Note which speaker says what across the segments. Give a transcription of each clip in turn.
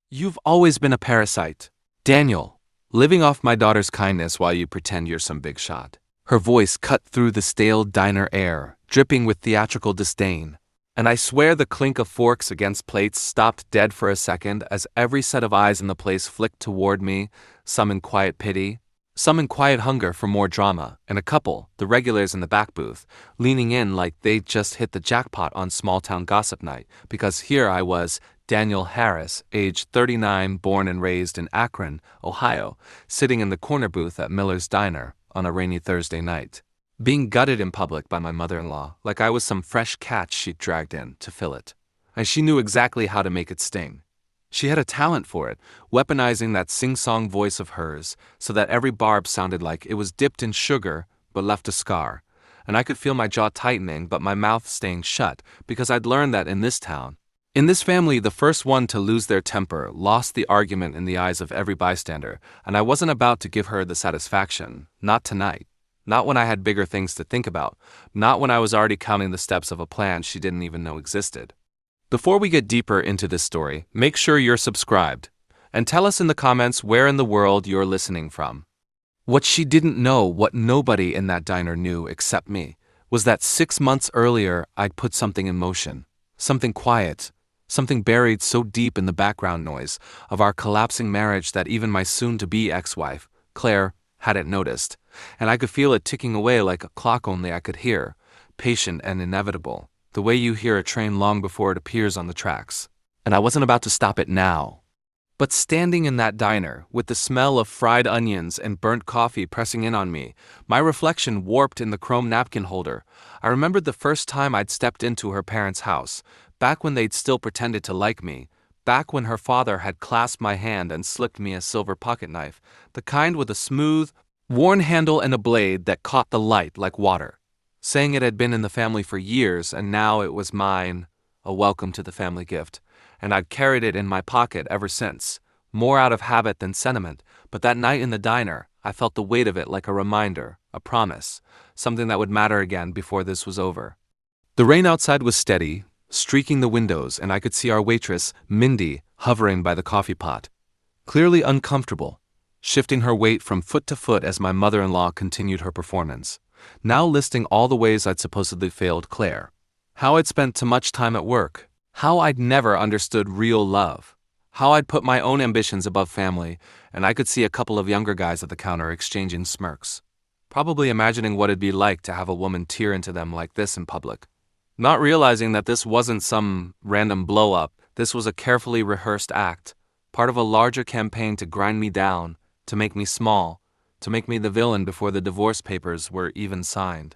Speaker 1: You've always been a parasite. Daniel, living off my daughter's kindness while you pretend you're some big shot. Her voice cut through the stale diner air, dripping with theatrical disdain. And I swear the clink of forks against plates stopped dead for a second as every set of eyes in the place flicked toward me, some in quiet pity, some in quiet hunger for more drama, and a couple, the regulars in the back booth, leaning in like they'd just hit the jackpot on small-town gossip night, because here I was, Daniel Harris, age 39, born and raised in Akron, Ohio, sitting in the corner booth at Miller's Diner on a rainy Thursday night, being gutted in public by my mother-in-law like I was some fresh catch she'd dragged in to fill it. And she knew exactly how to make it sting. She had a talent for it, weaponizing that sing-song voice of hers so that every barb sounded like it was dipped in sugar but left a scar. And I could feel my jaw tightening but my mouth staying shut because I'd learned that in this town, in this family, the first one to lose their temper lost the argument in the eyes of every bystander, and I wasn't about to give her the satisfaction. Not tonight. Not when I had bigger things to think about. Not when I was already counting the steps of a plan she didn't even know existed. Before we get deeper into this story, make sure you're subscribed, and tell us in the comments where in the world you're listening from. What she didn't know, what nobody in that diner knew except me, was that 6 months earlier I'd put something in motion. Something quiet. Something buried so deep in the background noise of our collapsing marriage that even my soon-to-be ex-wife, Claire, hadn't noticed, and I could feel it ticking away like a clock only I could hear, patient and inevitable, the way you hear a train long before it appears on the tracks. And I wasn't about to stop it now. But standing in that diner, with the smell of fried onions and burnt coffee pressing in on me, my reflection warped in the chrome napkin holder, I remembered the first time I'd stepped into her parents' house, back when they'd still pretended to like me, back when her father had clasped my hand and slipped me a silver pocket knife, the kind with a smooth, worn handle and a blade that caught the light like water, saying it had been in the family for years and now it was mine, a welcome to the family gift, and I'd carried it in my pocket ever since, more out of habit than sentiment, but that night in the diner, I felt the weight of it like a reminder, a promise, something that would matter again before this was over. The rain outside was steady, streaking the windows, and I could see our waitress, Mindy, hovering by the coffee pot, clearly uncomfortable, shifting her weight from foot to foot as my mother-in-law continued her performance, now listing all the ways I'd supposedly failed Claire, how I'd spent too much time at work, how I'd never understood real love, how I'd put my own ambitions above family, and I could see a couple of younger guys at the counter exchanging smirks, probably imagining what it'd be like to have a woman tear into them like this in public. Not realizing that this wasn't some random blow-up, this was a carefully rehearsed act, part of a larger campaign to grind me down, to make me small, to make me the villain before the divorce papers were even signed.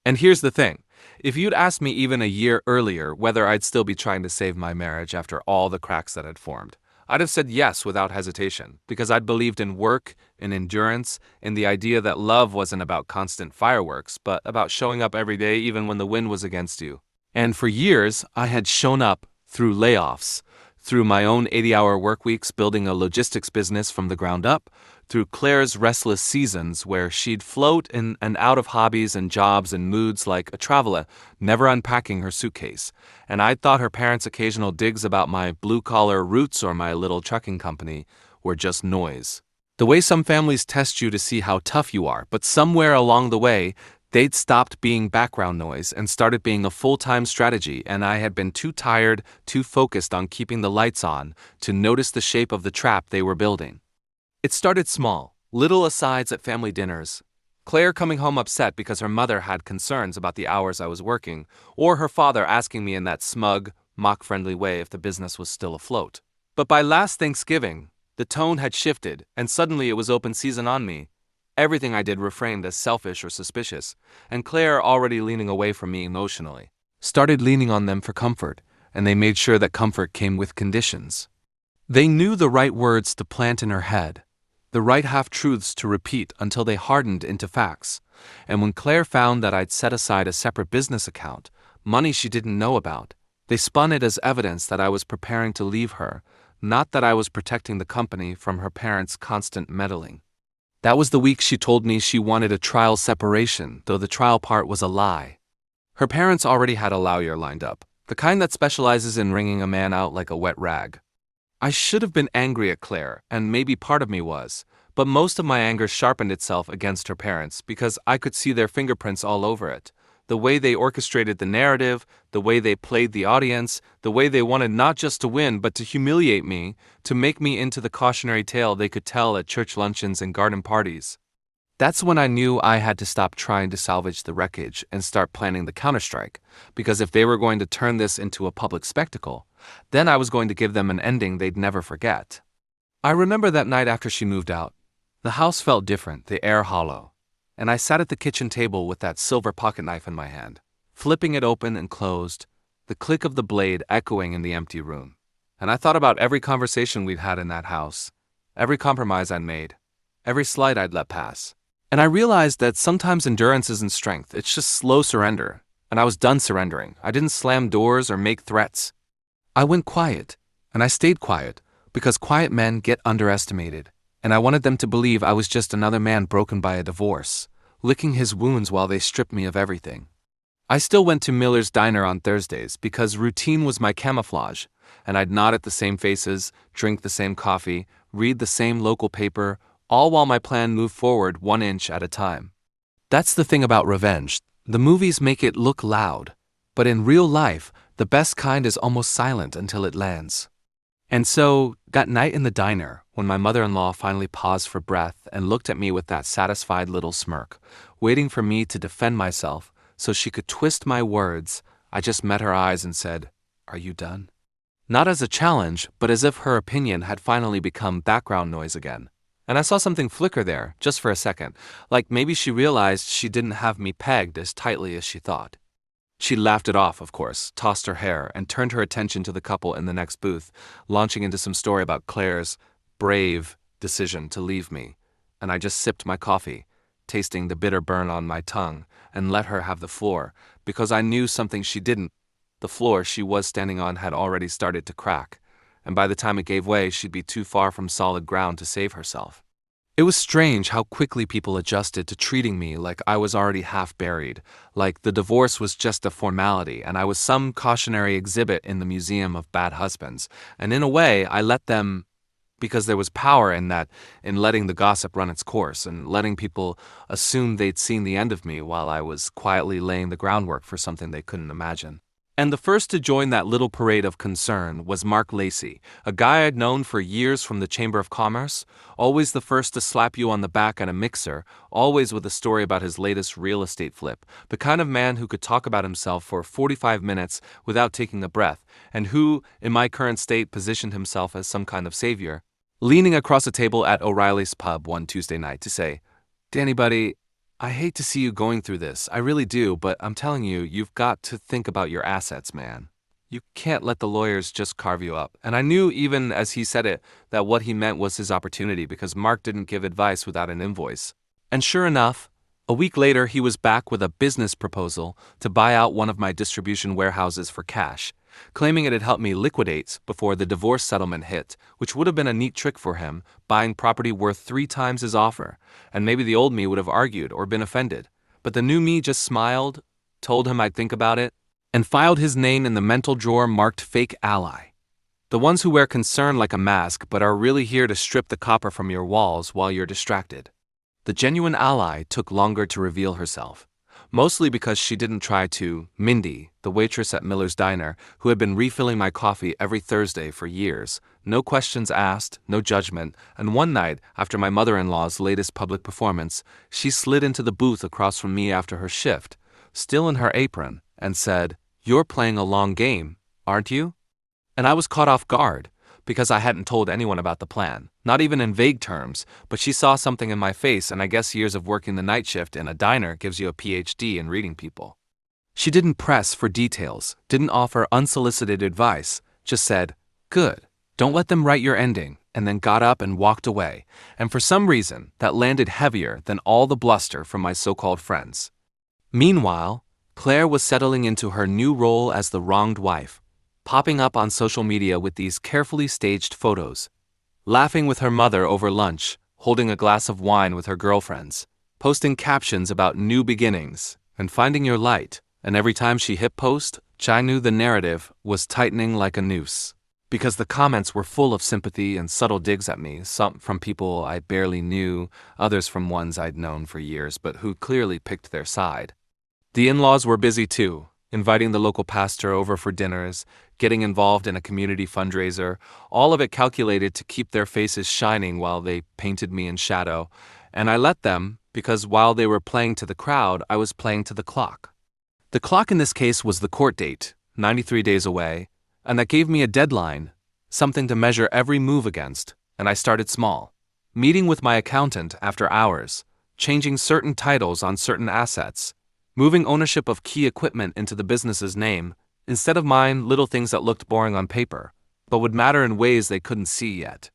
Speaker 1: And here's the thing, if you'd asked me even a year earlier whether I'd still be trying to save my marriage after all the cracks that had formed, I'd have said yes without hesitation, because I'd believed in work, in endurance, in the idea that love wasn't about constant fireworks, but about showing up every day even when the wind was against you. And for years, I had shown up through layoffs, through my own 80-hour work weeks building a logistics business from the ground up, through Claire's restless seasons where she'd float in and out of hobbies and jobs and moods like a traveler, never unpacking her suitcase. And I thought her parents' occasional digs about my blue-collar roots or my little trucking company were just noise. The way some families test you to see how tough you are, but somewhere along the way, they'd stopped being background noise and started being a full-time strategy, and I had been too tired, too focused on keeping the lights on to notice the shape of the trap they were building. It started small, little asides at family dinners, Claire coming home upset because her mother had concerns about the hours I was working, or her father asking me in that smug, mock-friendly way if the business was still afloat. But by last Thanksgiving, the tone had shifted, and suddenly it was open season on me. Everything I did reframed as selfish or suspicious, and Claire, already leaning away from me emotionally, started leaning on them for comfort, and they made sure that comfort came with conditions. They knew the right words to plant in her head, the right half-truths to repeat until they hardened into facts, and when Claire found that I'd set aside a separate business account, money she didn't know about, they spun it as evidence that I was preparing to leave her, not that I was protecting the company from her parents' constant meddling. That was the week she told me she wanted a trial separation, though the trial part was a lie. Her parents already had a lawyer lined up, the kind that specializes in wringing a man out like a wet rag. I should have been angry at Claire, and maybe part of me was, but most of my anger sharpened itself against her parents because I could see their fingerprints all over it. The way they orchestrated the narrative, the way they played the audience, the way they wanted not just to win but to humiliate me, to make me into the cautionary tale they could tell at church luncheons and garden parties. That's when I knew I had to stop trying to salvage the wreckage and start planning the counterstrike, because if they were going to turn this into a public spectacle, then I was going to give them an ending they'd never forget. I remember that night after she moved out. The house felt different, the air hollow, and I sat at the kitchen table with that silver pocket knife in my hand, flipping it open and closed, the click of the blade echoing in the empty room. And I thought about every conversation we'd had in that house, every compromise I'd made, every slight I'd let pass. And I realized that sometimes endurance isn't strength, it's just slow surrender. And I was done surrendering. I didn't slam doors or make threats. I went quiet, and I stayed quiet, because quiet men get underestimated, and I wanted them to believe I was just another man broken by a divorce, licking his wounds while they stripped me of everything. I still went to Miller's Diner on Thursdays because routine was my camouflage, and I'd nod at the same faces, drink the same coffee, read the same local paper, all while my plan moved forward 1 inch at a time. That's the thing about revenge. The movies make it look loud, but in real life, the best kind is almost silent until it lands. And so, that night in the diner, when my mother-in-law finally paused for breath and looked at me with that satisfied little smirk, waiting for me to defend myself so she could twist my words, I just met her eyes and said, "Are you done?" Not as a challenge, but as if her opinion had finally become background noise again. And I saw something flicker there, just for a second, like maybe she realized she didn't have me pegged as tightly as she thought. She laughed it off, of course, tossed her hair, and turned her attention to the couple in the next booth, launching into some story about Claire's brave decision to leave me. And I just sipped my coffee, tasting the bitter burn on my tongue, and let her have the floor, because I knew something she didn't. The floor she was standing on had already started to crack, and by the time it gave way, she'd be too far from solid ground to save herself. It was strange how quickly people adjusted to treating me like I was already half buried, like the divorce was just a formality and I was some cautionary exhibit in the Museum of Bad Husbands. And in a way, I let them, because there was power in that, in letting the gossip run its course and letting people assume they'd seen the end of me while I was quietly laying the groundwork for something they couldn't imagine. And the first to join that little parade of concern was Mark Lacey, a guy I'd known for years from the Chamber of Commerce, always the first to slap you on the back at a mixer, always with a story about his latest real estate flip, the kind of man who could talk about himself for 45 minutes without taking a breath, and who, in my current state, positioned himself as some kind of savior, leaning across a table at O'Reilly's pub one Tuesday night to say, "Danny, buddy, I hate to see you going through this, I really do, but I'm telling you, you've got to think about your assets, man. You can't let the lawyers just carve you up." And I knew even as he said it that what he meant was his opportunity because Mark didn't give advice without an invoice. And sure enough, a week later he was back with a business proposal to buy out one of my distribution warehouses for cash, claiming it had helped me liquidate before the divorce settlement hit, which would have been a neat trick for him, buying property worth 3 times his offer, and maybe the old me would have argued or been offended. But the new me just smiled, told him I'd think about it, and filed his name in the mental drawer marked fake ally. The ones who wear concern like a mask but are really here to strip the copper from your walls while you're distracted. The genuine ally took longer to reveal herself. Mostly because she didn't try to. Mindy, the waitress at Miller's Diner, who had been refilling my coffee every Thursday for years, no questions asked, no judgment, and one night, after my mother-in-law's latest public performance, she slid into the booth across from me after her shift, still in her apron, and said, "You're playing a long game, aren't you?" And I was caught off guard, because I hadn't told anyone about the plan, not even in vague terms, but she saw something in my face, and I guess years of working the night shift in a diner gives you a PhD in reading people. She didn't press for details, didn't offer unsolicited advice, just said, "Good, don't let them write your ending," and then got up and walked away, and for some reason, that landed heavier than all the bluster from my so-called friends. Meanwhile, Claire was settling into her new role as the wronged wife, popping up on social media with these carefully staged photos, laughing with her mother over lunch, holding a glass of wine with her girlfriends, posting captions about new beginnings and finding your light, and every time she hit post, Chai knew the narrative was tightening like a noose. because the comments were full of sympathy and subtle digs at me, some from people I barely knew, others from ones I'd known for years but who clearly picked their side. The in-laws were busy too, inviting the local pastor over for dinners, getting involved in a community fundraiser, all of it calculated to keep their faces shining while they painted me in shadow, and I let them because while they were playing to the crowd, I was playing to the clock. The clock in this case was the court date, 93 days away, and that gave me a deadline, something to measure every move against, and I started small. Meeting with my accountant after hours, changing certain titles on certain assets, moving ownership of key equipment into the business's name, instead of mine, little things that looked boring on paper, but would matter in ways they couldn't see yet.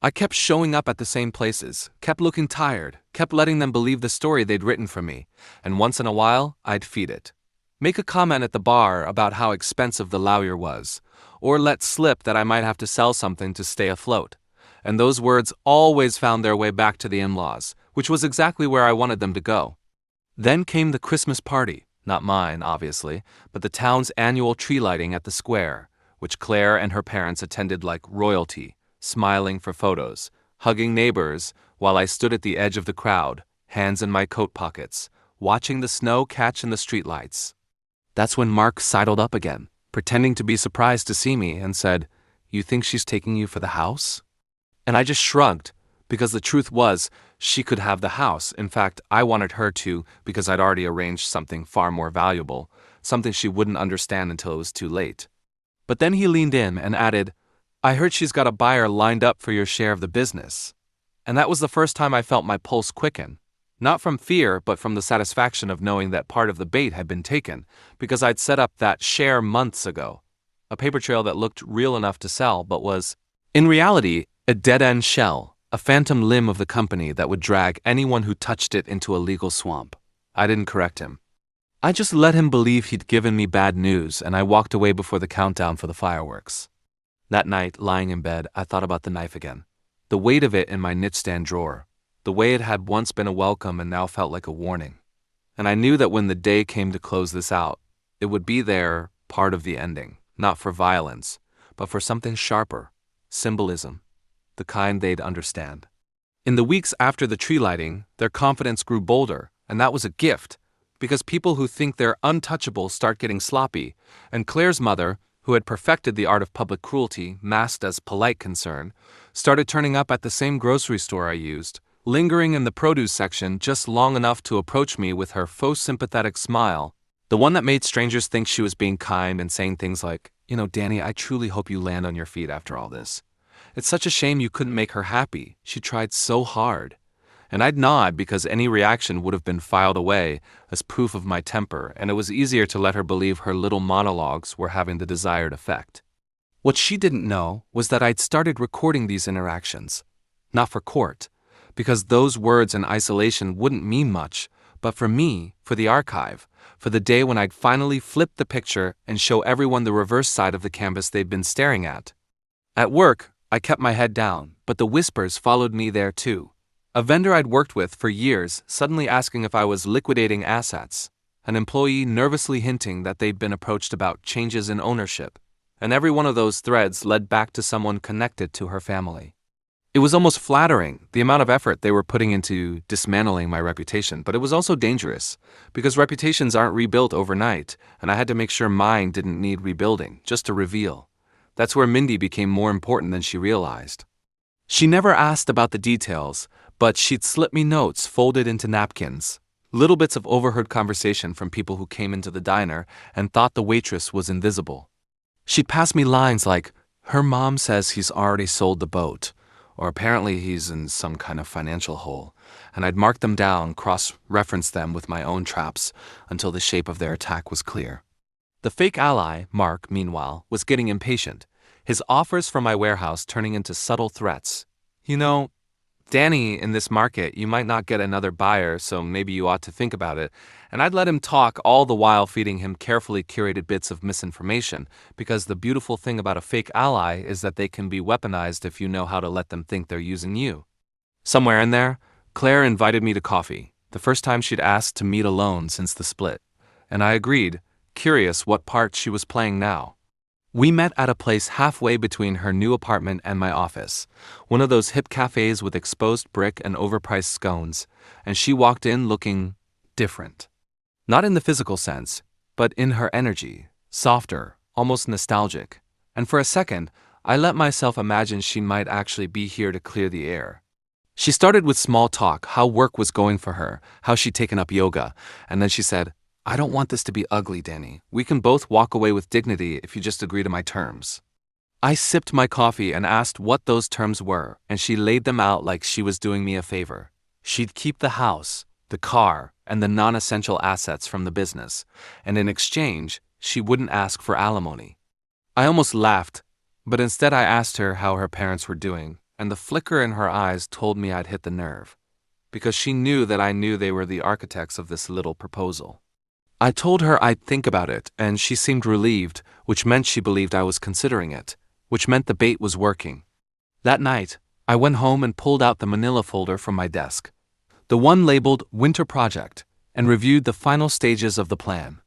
Speaker 1: I kept showing up at the same places, kept looking tired, kept letting them believe the story they'd written for me, and once in a while, I'd feed it. Make a comment at the bar about how expensive the lawyer was, or let slip that I might have to sell something to stay afloat. And those words always found their way back to the in-laws, which was exactly where I wanted them to go. Then came the Christmas party, not mine, obviously, but the town's annual tree lighting at the square, which Claire and her parents attended like royalty, smiling for photos, hugging neighbors, while I stood at the edge of the crowd, hands in my coat pockets, watching the snow catch in the streetlights. That's when Mark sidled up again, pretending to be surprised to see me, and said, "You think she's taking you for the house?" And I just shrugged, because the truth was, she could have the house. In fact, I wanted her to because I'd already arranged something far more valuable, something she wouldn't understand until it was too late. But then he leaned in and added, "I heard she's got a buyer lined up for your share of the business." And that was the first time I felt my pulse quicken. Not from fear, but from the satisfaction of knowing that part of the bait had been taken, because I'd set up that share months ago. A paper trail that looked real enough to sell, but was, in reality, a dead-end shell, a phantom limb of the company that would drag anyone who touched it into a legal swamp. I didn't correct him. I just let him believe he'd given me bad news, and I walked away before the countdown for the fireworks. That night, lying in bed, I thought about the knife again. The weight of it in my nightstand drawer. The way it had once been a welcome and now felt like a warning. And I knew that when the day came to close this out, it would be there, part of the ending, not for violence, but for something sharper, symbolism, the kind they'd understand. In the weeks after the tree lighting, their confidence grew bolder, and that was a gift, because people who think they're untouchable start getting sloppy, and Claire's mother, who had perfected the art of public cruelty masked as polite concern, started turning up at the same grocery store I used, lingering in the produce section just long enough to approach me with her faux sympathetic smile, the one that made strangers think she was being kind and saying things like, Danny, I truly hope you land on your feet after all this. It's such a shame you couldn't make her happy. She tried so hard. And I'd nod because any reaction would have been filed away as proof of my temper, and it was easier to let her believe her little monologues were having the desired effect. What she didn't know was that I'd started recording these interactions, not for court, because those words in isolation wouldn't mean much, but for me, for the archive, for the day when I'd finally flip the picture and show everyone the reverse side of the canvas they'd been staring at. At work, I kept my head down, but the whispers followed me there too. A vendor I'd worked with for years suddenly asking if I was liquidating assets, an employee nervously hinting that they'd been approached about changes in ownership, and every one of those threads led back to someone connected to her family. It was almost flattering, the amount of effort they were putting into dismantling my reputation, but it was also dangerous, because reputations aren't rebuilt overnight, and I had to make sure mine didn't need rebuilding, just to reveal. That's where Mindy became more important than she realized. She never asked about the details, but she'd slip me notes folded into napkins, little bits of overheard conversation from people who came into the diner and thought the waitress was invisible. She'd pass me lines like, "Her mom says he's already sold the boat," or "apparently he's in some kind of financial hole," and I'd mark them down, cross-reference them with my own traps until the shape of their attack was clear. The fake ally, Mark, meanwhile, was getting impatient, his offers from my warehouse turning into subtle threats. Danny, in this market, you might not get another buyer, so maybe you ought to think about it. And I'd let him talk, all the while feeding him carefully curated bits of misinformation, because the beautiful thing about a fake ally is that they can be weaponized if you know how to let them think they're using you. Somewhere in there, Claire invited me to coffee, the first time she'd asked to meet alone since the split. And I agreed, curious what part she was playing now. We met at a place halfway between her new apartment and my office, one of those hip cafes with exposed brick and overpriced scones, and she walked in looking different. Not in the physical sense, but in her energy, softer, almost nostalgic. And for a second, I let myself imagine she might actually be here to clear the air. She started with small talk, how work was going for her, how she'd taken up yoga, and then she said, "I don't want this to be ugly, Danny. We can both walk away with dignity if you just agree to my terms." I sipped my coffee and asked what those terms were, and she laid them out like she was doing me a favor. She'd keep the house, the car, and the non-essential assets from the business, and in exchange, she wouldn't ask for alimony. I almost laughed, but instead I asked her how her parents were doing, and the flicker in her eyes told me I'd hit the nerve, because she knew that I knew they were the architects of this little proposal. I told her I'd think about it, and she seemed relieved, which meant she believed I was considering it, which meant the bait was working. That night, I went home and pulled out the manila folder from my desk, the one labeled Winter Project, and reviewed the final stages of the plan.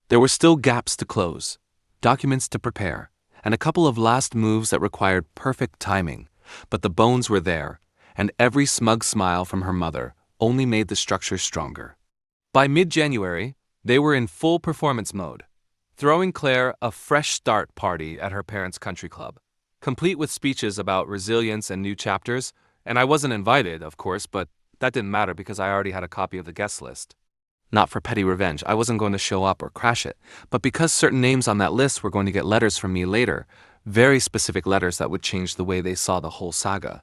Speaker 1: There were still gaps to close, documents to prepare, and a couple of last moves that required perfect timing, but the bones were there, and every smug smile from her mother only made the structure stronger. By mid-January, they were in full performance mode, throwing Claire a fresh start party at her parents' country club, complete with speeches about resilience and new chapters, and I wasn't invited, of course, but that didn't matter because I already had a copy of the guest list. Not for petty revenge, I wasn't going to show up or crash it, but because certain names on that list were going to get letters from me later, very specific letters that would change the way they saw the whole saga.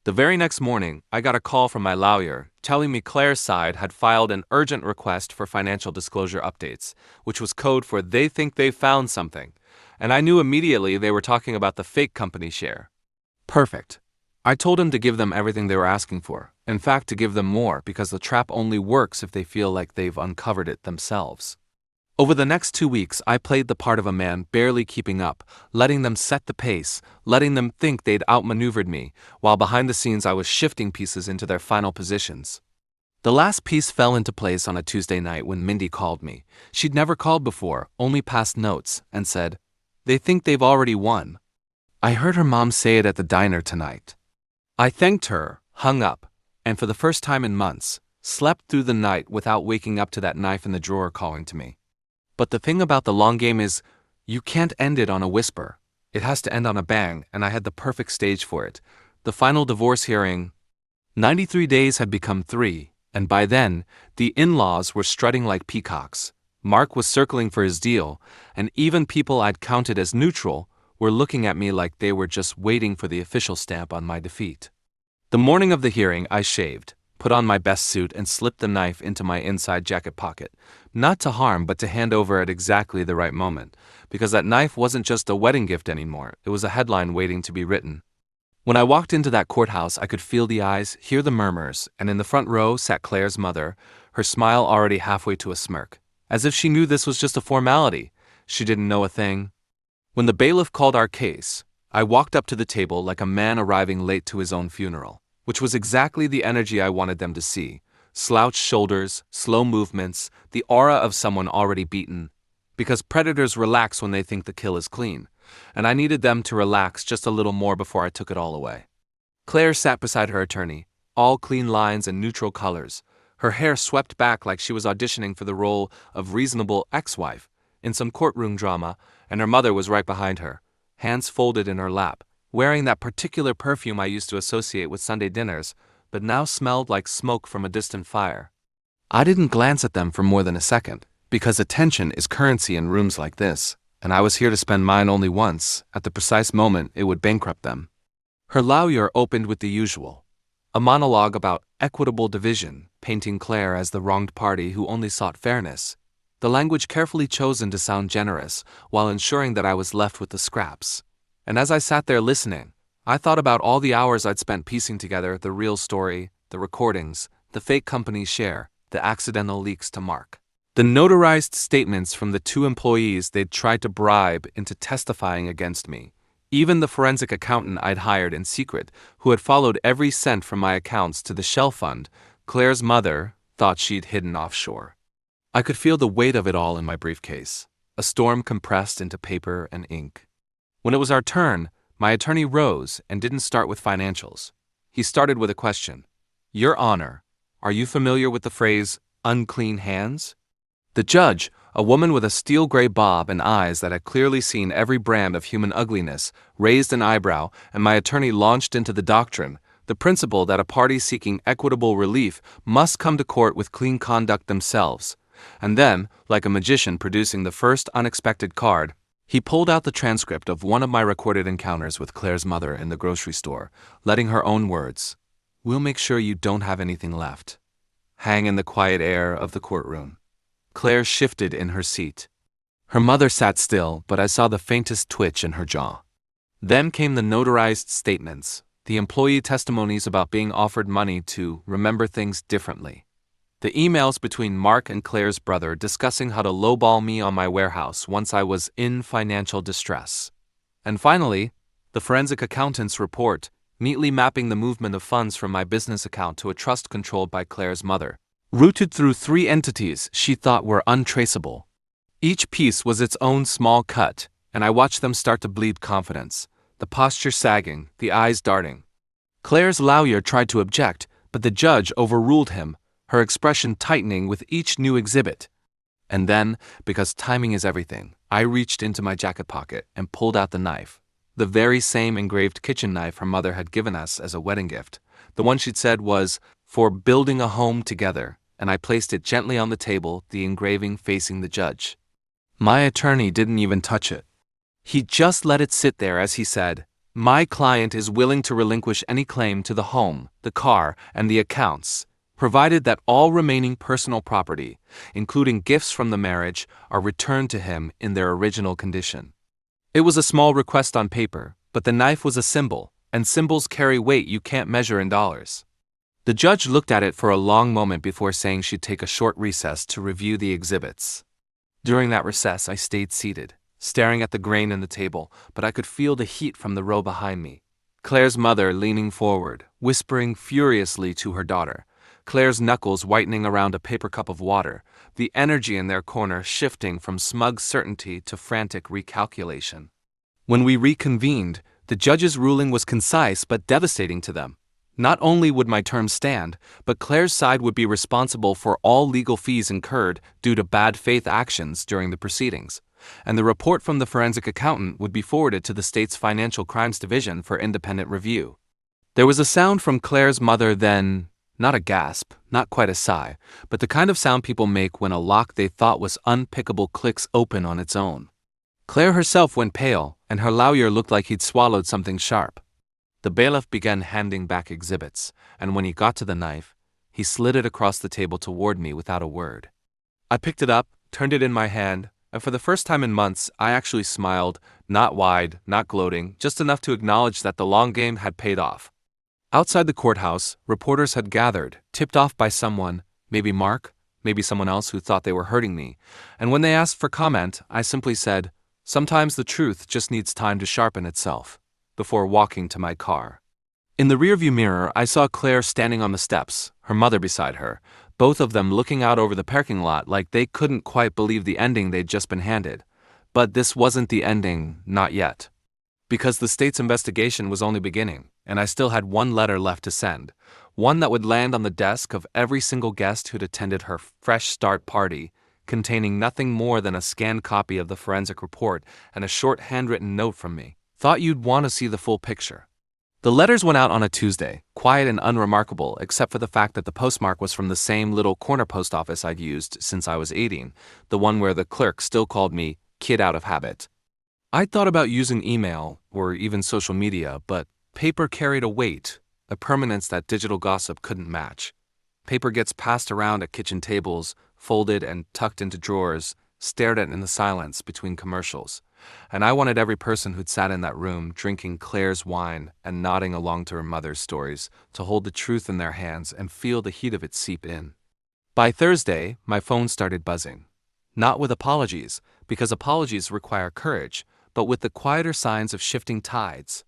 Speaker 1: The very next morning, I got a call from my lawyer telling me Claire's side had filed an urgent request for financial disclosure updates, which was code for "they think they found something," and I knew immediately they were talking about the fake company share. Perfect. I told him to give them everything they were asking for, in fact to give them more because the trap only works if they feel like they've uncovered it themselves. Over the next 2 weeks, I played the part of a man barely keeping up, letting them set the pace, letting them think they'd outmaneuvered me, while behind the scenes I was shifting pieces into their final positions. The last piece fell into place on a Tuesday night when Mindy called me. She'd never called before, only passed notes, and said, "They think they've already won." I heard her mom say it at the diner tonight. I thanked her, hung up, and for the first time in months, slept through the night without waking up to that knife in the drawer calling to me. But the thing about the long game is, you can't end it on a whisper. It has to end on a bang, and I had the perfect stage for it. The final divorce hearing. 93 days had become 3, and by then, the in-laws were strutting like peacocks. Mark was circling for his deal, and even people I'd counted as neutral were looking at me like they were just waiting for the official stamp on my defeat. The morning of the hearing, I shaved, put on my best suit, and slipped the knife into my inside jacket pocket, not to harm but to hand over at exactly the right moment, because that knife wasn't just a wedding gift anymore, it was a headline waiting to be written. When I walked into that courthouse, I could feel the eyes, hear the murmurs, and in the front row sat Claire's mother, her smile already halfway to a smirk, as if she knew this was just a formality. She didn't know a thing. When the bailiff called our case, I walked up to the table like a man arriving late to his own funeral, which was exactly the energy I wanted them to see. Slouched shoulders, slow movements, the aura of someone already beaten. Because predators relax when they think the kill is clean, and I needed them to relax just a little more before I took it all away. Claire sat beside her attorney, all clean lines and neutral colors, her hair swept back like she was auditioning for the role of reasonable ex-wife in some courtroom drama, and her mother was right behind her, hands folded in her lap, wearing that particular perfume I used to associate with Sunday dinners, but now smelled like smoke from a distant fire. I didn't glance at them for more than a second, because attention is currency in rooms like this, and I was here to spend mine only once, at the precise moment it would bankrupt them. Her lawyer opened with the usual, a monologue about equitable division, painting Claire as the wronged party who only sought fairness, the language carefully chosen to sound generous while ensuring that I was left with the scraps. And as I sat there listening, I thought about all the hours I'd spent piecing together the real story, the recordings, the fake company share, the accidental leaks to Mark, the notarized statements from the 2 employees they'd tried to bribe into testifying against me, even the forensic accountant I'd hired in secret, who had followed every cent from my accounts to the shell fund Claire's mother thought she'd hidden offshore. I could feel the weight of it all in my briefcase, a storm compressed into paper and ink. When it was our turn, my attorney rose and didn't start with financials. He started with a question. Your Honor, are you familiar with the phrase, unclean hands? The judge, a woman with a steel-gray bob and eyes that had clearly seen every brand of human ugliness, raised an eyebrow, and my attorney launched into the doctrine, the principle that a party seeking equitable relief must come to court with clean conduct themselves. And then, like a magician producing the first unexpected card, he pulled out the transcript of one of my recorded encounters with Claire's mother in the grocery store, letting her own words, "We'll make sure you don't have anything left," hang in the quiet air of the courtroom. Claire shifted in her seat. Her mother sat still, but I saw the faintest twitch in her jaw. Then came the notarized statements, the employee testimonies about being offered money to remember things differently. The emails between Mark and Claire's brother discussing how to lowball me on my warehouse once I was in financial distress. And finally, the forensic accountant's report, neatly mapping the movement of funds from my business account to a trust controlled by Claire's mother, routed through 3 entities she thought were untraceable. Each piece was its own small cut, and I watched them start to bleed confidence, the posture sagging, the eyes darting. Claire's lawyer tried to object, but the judge overruled him, her expression tightening with each new exhibit. And then, because timing is everything, I reached into my jacket pocket and pulled out the knife, the very same engraved kitchen knife her mother had given us as a wedding gift, the one she'd said was, "for building a home together," and I placed it gently on the table, the engraving facing the judge. My attorney didn't even touch it. He just let it sit there as he said, "My client is willing to relinquish any claim to the home, the car, and the accounts, provided that all remaining personal property, including gifts from the marriage, are returned to him in their original condition." It was a small request on paper, but the knife was a symbol, and symbols carry weight you can't measure in dollars. The judge looked at it for a long moment before saying she'd take a short recess to review the exhibits. During that recess, I stayed seated, staring at the grain in the table, but I could feel the heat from the row behind me. Claire's mother leaning forward, whispering furiously to her daughter, Claire's knuckles whitening around a paper cup of water, the energy in their corner shifting from smug certainty to frantic recalculation. When we reconvened, the judge's ruling was concise but devastating to them. Not only would my term stand, but Claire's side would be responsible for all legal fees incurred due to bad faith actions during the proceedings, and the report from the forensic accountant would be forwarded to the state's Financial Crimes Division for independent review. There was a sound from Claire's mother then, not a gasp, not quite a sigh, but the kind of sound people make when a lock they thought was unpickable clicks open on its own. Claire herself went pale, and her lawyer looked like he'd swallowed something sharp. The bailiff began handing back exhibits, and when he got to the knife, he slid it across the table toward me without a word. I picked it up, turned it in my hand, and for the first time in months, I actually smiled, not wide, not gloating, just enough to acknowledge that the long game had paid off. Outside the courthouse, reporters had gathered, tipped off by someone, maybe Mark, maybe someone else who thought they were hurting me, and when they asked for comment, I simply said, "Sometimes the truth just needs time to sharpen itself," before walking to my car. In the rearview mirror, I saw Claire standing on the steps, her mother beside her, both of them looking out over the parking lot like they couldn't quite believe the ending they'd just been handed. But this wasn't the ending, not yet. Because the state's investigation was only beginning, and I still had one letter left to send, one that would land on the desk of every single guest who'd attended her fresh start party, containing nothing more than a scanned copy of the forensic report and a short handwritten note from me. Thought you'd want to see the full picture. The letters went out on a Tuesday, quiet and unremarkable except for the fact that the postmark was from the same little corner post office I'd used since I was 18, the one where the clerk still called me kid out of habit. I'd thought about using email, or even social media, but paper carried a weight, a permanence that digital gossip couldn't match. Paper gets passed around at kitchen tables, folded and tucked into drawers, stared at in the silence between commercials. And I wanted every person who'd sat in that room drinking Claire's wine and nodding along to her mother's stories to hold the truth in their hands and feel the heat of it seep in. By Thursday, my phone started buzzing. Not with apologies, because apologies require courage, but with the quieter signs of shifting tides.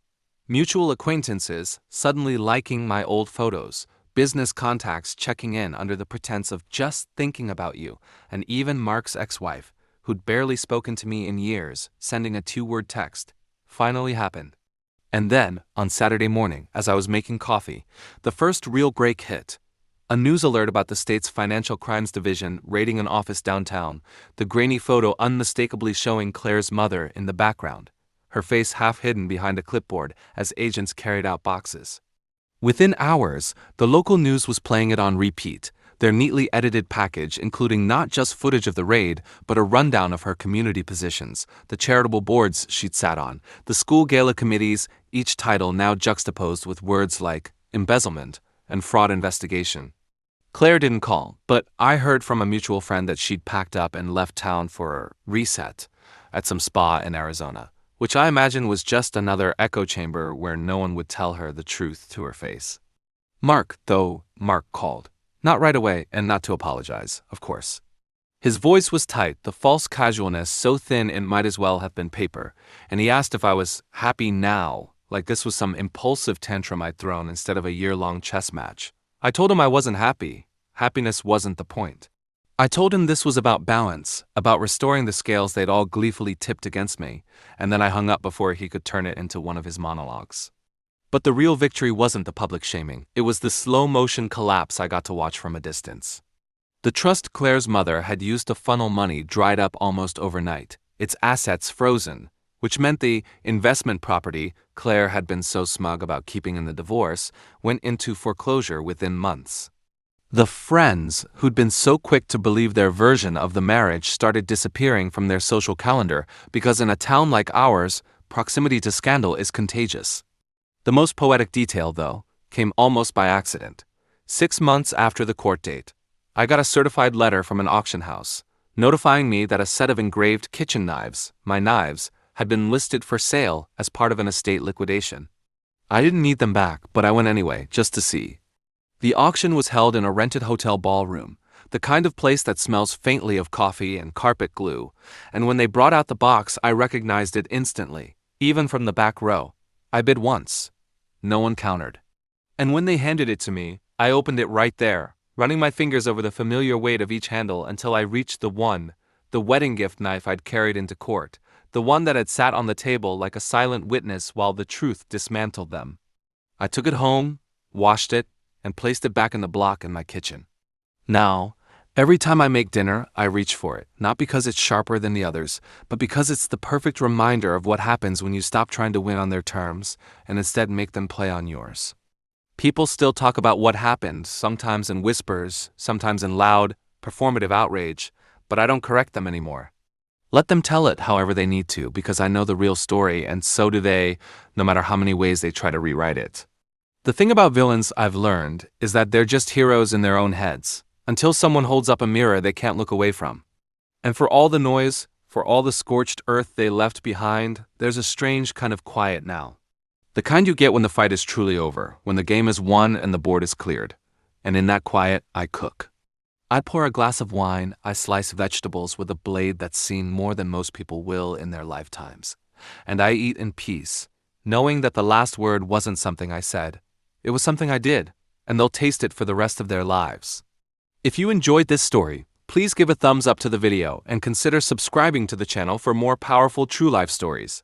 Speaker 1: Mutual acquaintances suddenly liking my old photos, business contacts checking in under the pretense of just thinking about you, and even Mark's ex-wife, who'd barely spoken to me in years, sending a 2-word text, finally happened. And then, on Saturday morning, as I was making coffee, the first real break hit. A news alert about the state's Financial Crimes Division raiding an office downtown, the grainy photo unmistakably showing Claire's mother in the background, her face half hidden behind a clipboard as agents carried out boxes. Within hours, the local news was playing it on repeat, their neatly edited package including not just footage of the raid, but a rundown of her community positions, the charitable boards she'd sat on, the school gala committees, each title now juxtaposed with words like embezzlement and fraud investigation. Claire didn't call, but I heard from a mutual friend that she'd packed up and left town for a reset at some spa in Arizona, which I imagine was just another echo chamber where no one would tell her the truth to her face. Mark called. Not right away, and not to apologize, of course. His voice was tight, the false casualness so thin it might as well have been paper, and he asked if I was happy now, like this was some impulsive tantrum I'd thrown instead of a year-long chess match. I told him I wasn't happy. Happiness wasn't the point. I told him this was about balance, about restoring the scales they'd all gleefully tipped against me, and then I hung up before he could turn it into one of his monologues. But the real victory wasn't the public shaming, it was the slow-motion collapse I got to watch from a distance. The trust Claire's mother had used to funnel money dried up almost overnight, its assets frozen, which meant the investment property Claire had been so smug about keeping in the divorce went into foreclosure within months. The friends who'd been so quick to believe their version of the marriage started disappearing from their social calendar because in a town like ours, proximity to scandal is contagious. The most poetic detail, though, came almost by accident. 6 months after the court date, I got a certified letter from an auction house, notifying me that a set of engraved kitchen knives, my knives, had been listed for sale as part of an estate liquidation. I didn't need them back, but I went anyway, just to see. The auction was held in a rented hotel ballroom, the kind of place that smells faintly of coffee and carpet glue, and when they brought out the box I recognized it instantly, even from the back row. I bid once. No one countered. And when they handed it to me, I opened it right there, running my fingers over the familiar weight of each handle until I reached the wedding gift knife I'd carried into court, the one that had sat on the table like a silent witness while the truth dismantled them. I took it home, washed it, and placed it back in the block in my kitchen. Now, every time I make dinner, I reach for it, not because it's sharper than the others, but because it's the perfect reminder of what happens when you stop trying to win on their terms and instead make them play on yours. People still talk about what happened, sometimes in whispers, sometimes in loud, performative outrage, but I don't correct them anymore. Let them tell it however they need to, because I know the real story, and so do they, no matter how many ways they try to rewrite it. The thing about villains I've learned is that they're just heroes in their own heads, until someone holds up a mirror they can't look away from. And for all the noise, for all the scorched earth they left behind, there's a strange kind of quiet now. The kind you get when the fight is truly over, when the game is won and the board is cleared. And in that quiet, I cook. I pour a glass of wine, I slice vegetables with a blade that's seen more than most people will in their lifetimes. And I eat in peace, knowing that the last word wasn't something I said. It was something I did, and they'll taste it for the rest of their lives. If you enjoyed this story, please give a thumbs up to the video and consider subscribing to the channel for more powerful true life stories.